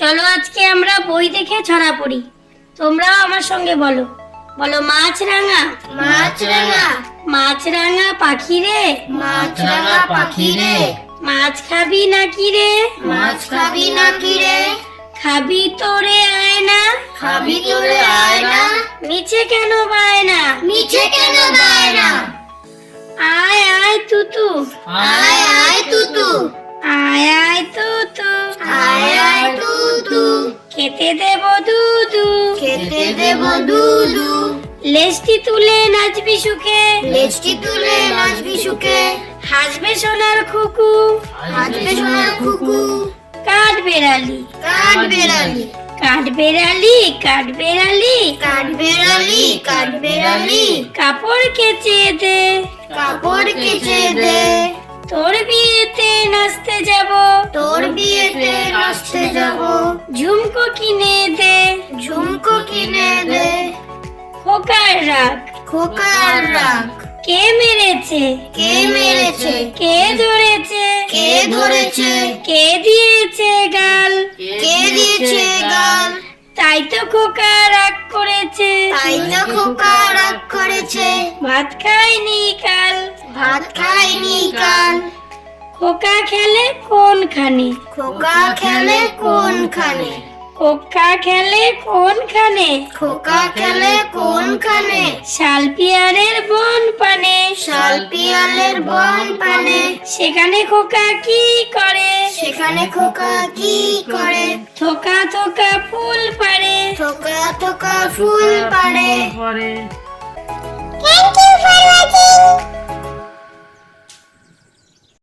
চলো আজকে আমরা বই দেখে ছড়া পড়ি। তোমরাও আমার সঙ্গে বলো। বলো মাছরাঙা মাছরাঙা মাছরাঙা পাখি রে, মাছরাঙা পাখি রে, মাছ খাবি নাকি রে, মাছ খাবি নাকি রে, খাবি তোরে আয় না, খাবি তোরে আয় না, মিছে কেন বায়না, মিছে কেন বায়না, আয় আয় তুতু, আয় আয় তুতু, আয় আয় তুতু, আয় আয় তুতু, খেতে দেব দুধু, খেতে দেব দুধু, লেজটি তুলে নাচবি সুখে, লেজটি তুলে নাচবি সুখে, হাসবে সোনার খুকু, হাসবে সোনার খুকু, কাঠ বেড়ালি কাঠ বেড়ালি, কাঠ বেড়ালি কাঠ বেড়ালি, কাঠ বেড়ালি, কাঠ বেড়ালি, কাপড় কেচে দে, কাপড় কেচে দে, তোর বিয়েতে নাচতে যাব, তোর বিয়েতে নাচতে যাব, ঝুমকো কিনে দে, ঝুমকো কিনে দে, খোকার রাখ, খোকার রাখ, কে মেরেছে, কে মেরেছে, কে ধরেছে, কে ধরেছে, কে দিয়েছে গাল, কে দিয়েছে গাল, তাই তো খোকা রাগ করেছে, তাই তো খোকা রাগ করেছে, ভাত খায়নি কাল, ভাত খায়নি কাল, খোকা খেলে কোনখানে, খোকা খেলে কোনখানে, খোকা খেলে কোনখানে, খোকা খেলে কোনখানে, শালপিয়ারের বন পানে, শালপিয়ালের বন পানে, সেখানে খোকা কি করে, সেখানে খোকা কি করে, থোকা থোকা ফুল পারে। থোকা থোকা ফুল পাড়ে। Thank you for watching.